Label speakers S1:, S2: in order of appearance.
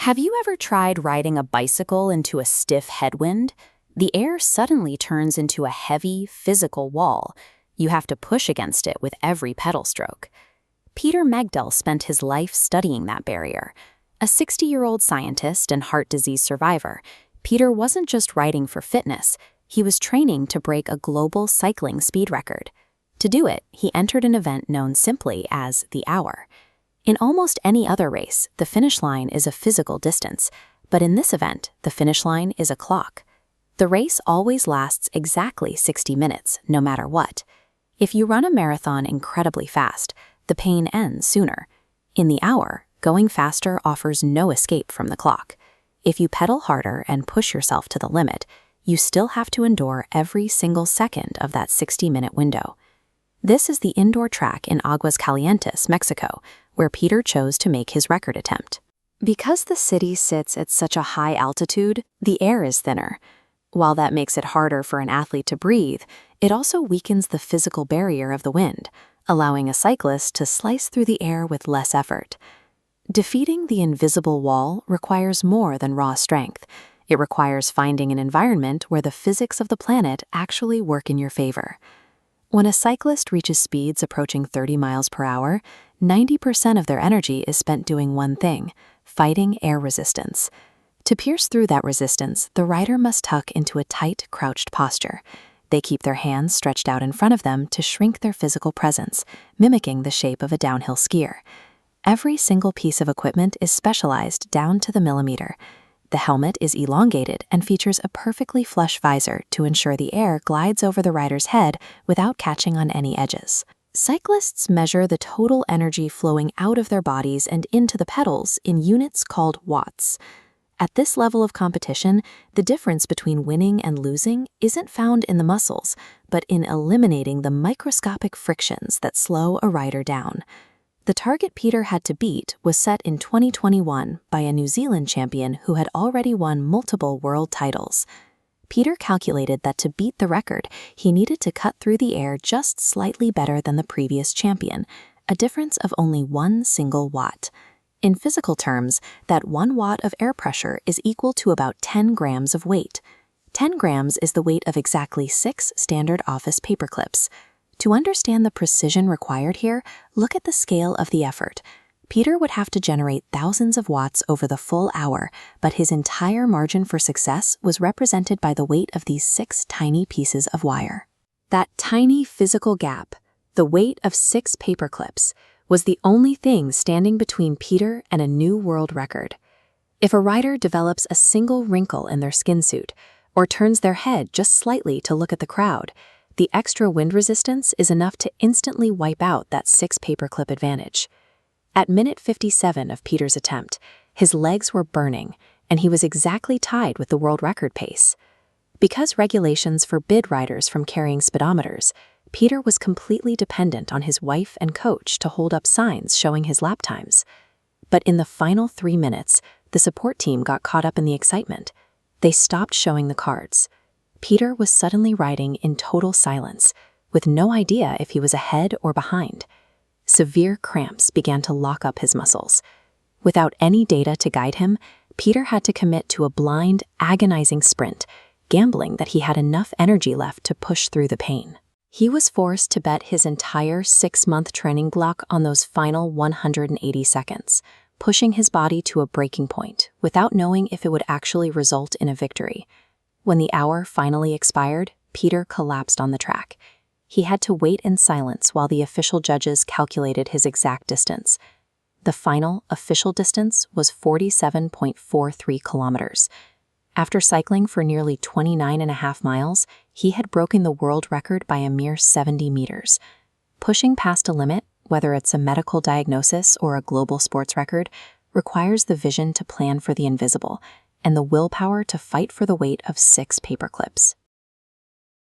S1: Have you ever tried riding a bicycle into a stiff headwind? The air suddenly turns into a heavy, physical wall. You have to push against it with every pedal stroke. Peter Megdal spent his life studying that barrier. A 60-year-old scientist and heart disease survivor, Peter wasn't just riding for fitness, he was training to break a global cycling speed record. To do it, he entered an event known simply as the Hour. In almost any other race, the finish line is a physical distance, but in this event, the finish line is a clock. The race always lasts exactly 60 minutes, no matter what. If you run a marathon incredibly fast, the pain ends sooner. In the Hour, going faster offers no escape from the clock. If you pedal harder and push yourself to the limit, you still have to endure every single second of that 60-minute window. This is the indoor track in Aguascalientes, Mexico, where Peter chose to make his record attempt. Because the city sits at such a high altitude, the air is thinner. While that makes it harder for an athlete to breathe, it also weakens the physical barrier of the wind, allowing a cyclist to slice through the air with less effort. Defeating the invisible wall requires more than raw strength. It requires finding an environment where the physics of the planet actually work in your favor. When a cyclist reaches speeds approaching 30 miles per hour, 90% of their energy is spent doing one thing: fighting air resistance. To pierce through that resistance, the rider must tuck into a tight, crouched posture. They keep their hands stretched out in front of them to shrink their physical presence, mimicking the shape of a downhill skier. Every single piece of equipment is specialized down to the millimeter. The helmet is elongated and features a perfectly flush visor to ensure the air glides over the rider's head without catching on any edges. Cyclists measure the total energy flowing out of their bodies and into the pedals in units called watts. At this level of competition, the difference between winning and losing isn't found in the muscles, but in eliminating the microscopic frictions that slow a rider down. The target Peter had to beat was set in 2021 by a New Zealand champion who had already won multiple world titles. Peter calculated that to beat the record, he needed to cut through the air just slightly better than the previous champion, a difference of only 1 single watt. In physical terms, that 1 watt of air pressure is equal to about 10 grams of weight. 10 grams is the weight of exactly 6 standard office paperclips. To understand the precision required here, look at the scale of the effort. Peter would have to generate thousands of watts over the full hour, but his entire margin for success was represented by the weight of these 6 tiny pieces of wire. That tiny physical gap, the weight of 6 paperclips, was the only thing standing between Peter and a new world record. If a rider develops a single wrinkle in their skin suit, or turns their head just slightly to look at the crowd, the extra wind resistance is enough to instantly wipe out that 6 paperclip advantage. At minute 57 of Peter's attempt, his legs were burning, and he was exactly tied with the world record pace. Because regulations forbid riders from carrying speedometers, Peter was completely dependent on his wife and coach to hold up signs showing his lap times. But in the final 3 minutes, the support team got caught up in the excitement. They stopped showing the cards. Peter was suddenly riding in total silence, with no idea if he was ahead or behind. Severe cramps began to lock up his muscles. Without any data to guide him, Peter had to commit to a blind, agonizing sprint, gambling that he had enough energy left to push through the pain. He was forced to bet his entire 6-month training block on those final 180 seconds, pushing his body to a breaking point without knowing if it would actually result in a victory. When the hour finally expired, Peter collapsed on the track. He had to wait in silence while the official judges calculated his exact distance. The final official distance was 47.43 kilometers. After cycling for nearly 29.5 miles, he had broken the world record by a mere 70 meters. Pushing past a limit, whether it's a medical diagnosis or a global sports record, requires the vision to plan for the invisible and the willpower to fight for the weight of 6 paperclips.